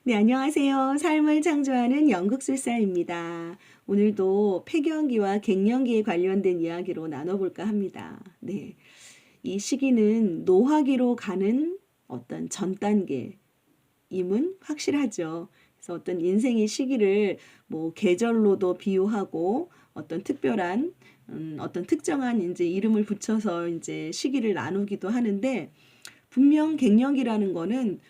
네, 안녕하세요. 삶을 창조하는 연극술사입니다. 오늘도 폐경기와 갱년기에 관련된 이야기로 나눠볼까 합니다. 네, 이 시기는 노화기로 가는 어떤 전 단계임은 확실하죠. 그래서 어떤 인생의 시기를 뭐 계절로도 비유하고 어떤 특별한 어떤 특정한 이제 이름을 붙여서 이제 시기를 나누기도 하는데 분명 갱년기라는 거는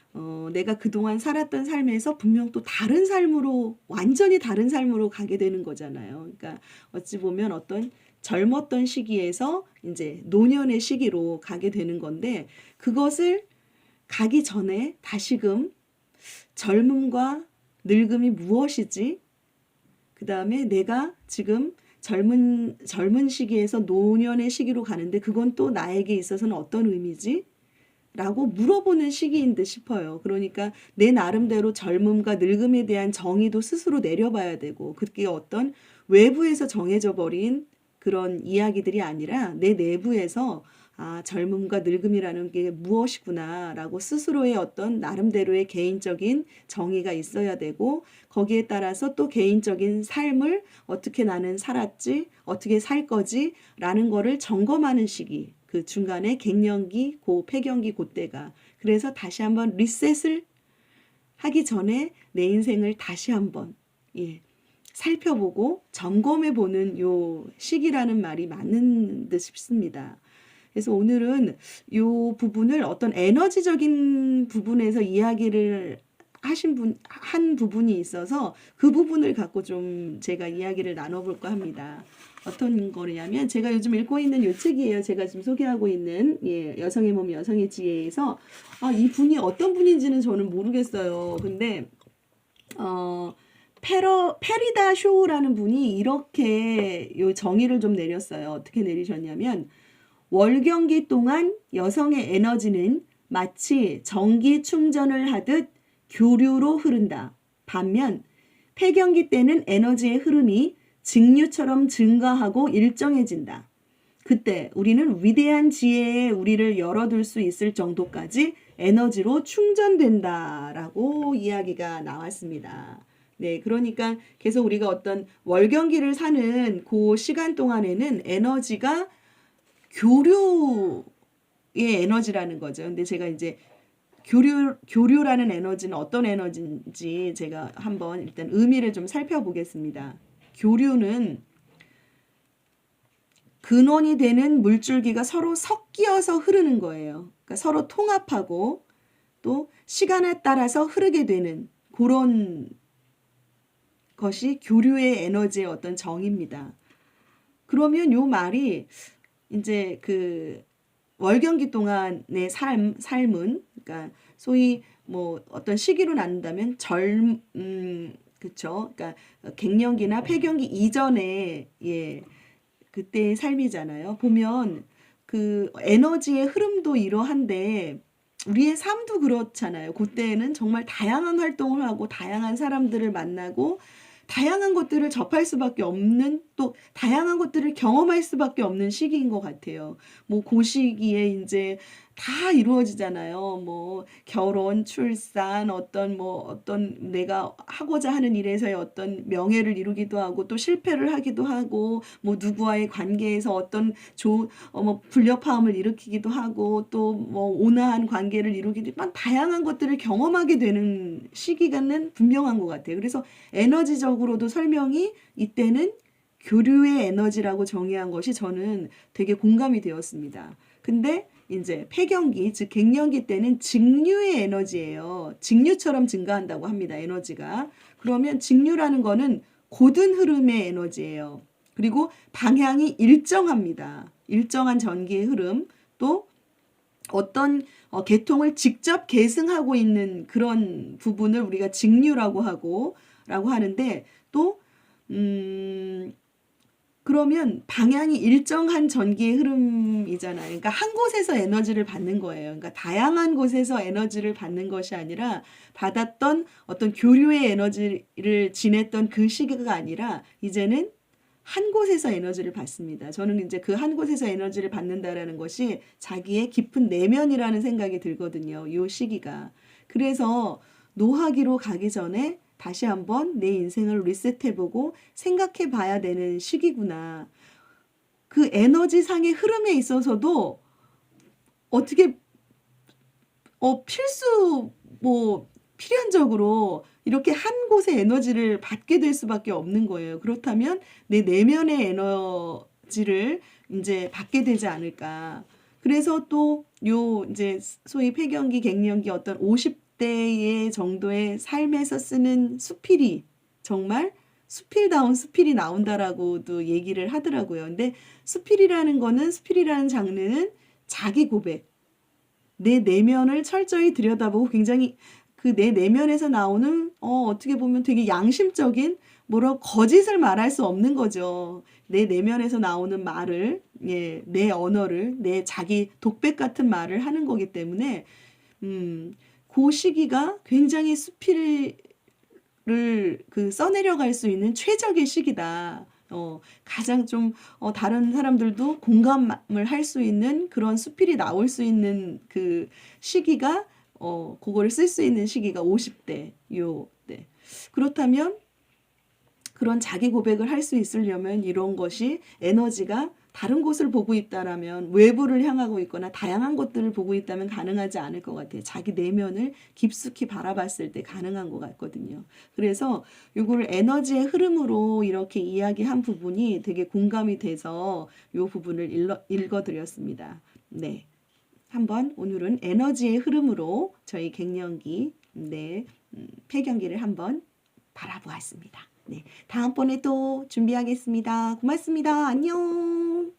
내가 그동안 살았던 삶에서 분명 또 다른 삶으로 완전히 다른 삶으로 가게 되는 거잖아요. 그러니까 어찌 보면 어떤 젊었던 시기에서 이제 노년의 시기로 가게 되는 건데 그것을 가기 전에 다시금 젊음과 늙음이 무엇이지? 그다음에 내가 지금 젊은 시기에서 노년의 시기로 가는데 그건 또 나에게 있어서는 어떤 의미지? 라고 물어보는 시기인 듯 싶어요. 그러니까 내 나름대로 젊음과 늙음에 대한 정의도 스스로 내려봐야 되고 그게 어떤 외부에서 정해져 버린 그런 이야기들이 아니라 내 내부에서 젊음과 늙음이라는 게 무엇이구나라고 스스로의 어떤 나름대로의 개인적인 정의가 있어야 되고 거기에 따라서 또 개인적인 삶을 어떻게 나는 살았지, 어떻게 살 거지라는 거를 점검하는 시기. 그 중간에 갱년기, 폐경기, 그때가. 그래서 다시 한번 리셋을 하기 전에 내 인생을 다시 한번 살펴보고 점검해 보는 요 시기라는 말이 맞는 듯 싶습니다. 그래서 오늘은 요 부분을 어떤 에너지적인 부분에서 이야기를 한 부분이 있어서 그 부분을 갖고 좀 제가 이야기를 나눠볼까 합니다. 어떤 거냐면 제가 요즘 읽고 있는 요 책이에요. 제가 지금 소개하고 있는 여성의 몸 여성의 지혜에서 이 분이 어떤 분인지는 저는 모르겠어요. 근데 어 페리다 쇼라는 분이 이렇게 요 정의를 좀 내렸어요. 어떻게 내리셨냐면 월경기 동안 여성의 에너지는 마치 전기 충전을 하듯 교류로 흐른다. 반면 폐경기 때는 에너지의 흐름이 직류처럼 증가하고 일정해진다. 그때 우리는 위대한 지혜에 우리를 열어둘 수 있을 정도까지 에너지로 충전된다라고 이야기가 나왔습니다. 네, 그러니까 계속 우리가 어떤 월경기를 사는 그 시간 동안에는 에너지가 교류의 에너지라는 거죠. 근데 제가 이제 교류라는 에너지는 어떤 에너지인지 제가 한번 일단 의미를 좀 살펴보겠습니다. 교류는 근원이 되는 물줄기가 서로 섞여서 흐르는 거예요. 그러니까 서로 통합하고 또 시간에 따라서 흐르게 되는 그런 것이 교류의 에너지의 어떤 정의입니다. 그러면 요 말이 이제 그 월경기 동안의 삶은 그러니까 소위 뭐 어떤 시기로 나눈다면 그쵸. 그러니까 갱년기나 폐경기 이전에 그때의 삶이잖아요. 보면 그 에너지의 흐름도 이러한데 우리의 삶도 그렇잖아요. 그때는 정말 다양한 활동을 하고 다양한 사람들을 만나고 다양한 것들을 접할 수밖에 없는 또 다양한 것들을 경험할 수밖에 없는 시기인 것 같아요. 뭐 그 시기에 이제 다 이루어지잖아요. 뭐 결혼, 출산, 어떤 내가 하고자 하는 일에서의 어떤 명예를 이루기도 하고 또 실패를 하기도 하고 뭐 누구와의 관계에서 어떤 뭐 불협화음을 일으키기도 하고 또 뭐 온화한 관계를 이루기도 막 다양한 것들을 경험하게 되는 시기가는 분명한 것 같아요. 그래서 에너지적으로도 설명이 이때는 교류의 에너지라고 정의한 것이 저는 되게 공감이 되었습니다. 근데 이제 폐경기, 즉 갱년기 때는 직류의 에너지예요. 직류처럼 증가한다고 합니다. 에너지가. 그러면 직류라는 거는 고든 흐름의 에너지예요. 그리고 방향이 일정합니다. 일정한 전기의 흐름, 또 어떤 계통을 직접 계승하고 있는 그런 부분을 우리가 직류라고 하는데 또 그러면 방향이 일정한 전기의 흐름이잖아요. 그러니까 한 곳에서 에너지를 받는 거예요. 그러니까 다양한 곳에서 에너지를 받는 것이 아니라 받았던 어떤 교류의 에너지를 지냈던 그 시기가 아니라 이제는 한 곳에서 에너지를 받습니다. 저는 이제 그 한 곳에서 에너지를 받는다라는 것이 자기의 깊은 내면이라는 생각이 들거든요. 이 시기가. 그래서 노하기로 가기 전에 다시 한번 내 인생을 리셋해보고 생각해 봐야 되는 시기구나. 그 에너지상의 흐름에 있어서도 어떻게 필수 필연적으로 이렇게 한 곳의 에너지를 받게 될 수밖에 없는 거예요. 그렇다면 내 내면의 에너지를 이제 받게 되지 않을까. 그래서 또 요 이제 소위 폐경기, 갱년기 어떤 50대의 정도의 삶에서 쓰는 수필이 정말 수필다운 수필이 나온다라고도 얘기를 하더라고요. 근데 수필이라는 장르는 자기 고백, 내 내면을 철저히 들여다보고 굉장히 그 내 내면에서 나오는 어떻게 보면 되게 양심적인 거짓을 말할 수 없는 거죠. 내 내면에서 나오는 말을 예, 내 언어를 내 자기 독백 같은 말을 하는 거기 때문에 그 시기가 굉장히 수필을 써내려갈 수 있는 최적의 시기다. 가장 좀 다른 사람들도 공감을 할 수 있는 그런 수필이 나올 수 있는 그 시기가 그거를 쓸 수 있는 시기가 50대 요 때. 그렇다면 그런 자기 고백을 할 수 있으려면 이런 것이 에너지가 다른 곳을 보고 있다라면 외부를 향하고 있거나 다양한 것들을 보고 있다면 가능하지 않을 것 같아요. 자기 내면을 깊숙이 바라봤을 때 가능한 것 같거든요. 그래서 이거를 에너지의 흐름으로 이렇게 이야기한 부분이 되게 공감이 돼서 이 부분을 읽어드렸습니다. 네. 한번 오늘은 에너지의 흐름으로 저희 갱년기, 네, 폐경기를 한번 바라보았습니다. 네, 다음번에 또 준비하겠습니다. 고맙습니다. 안녕.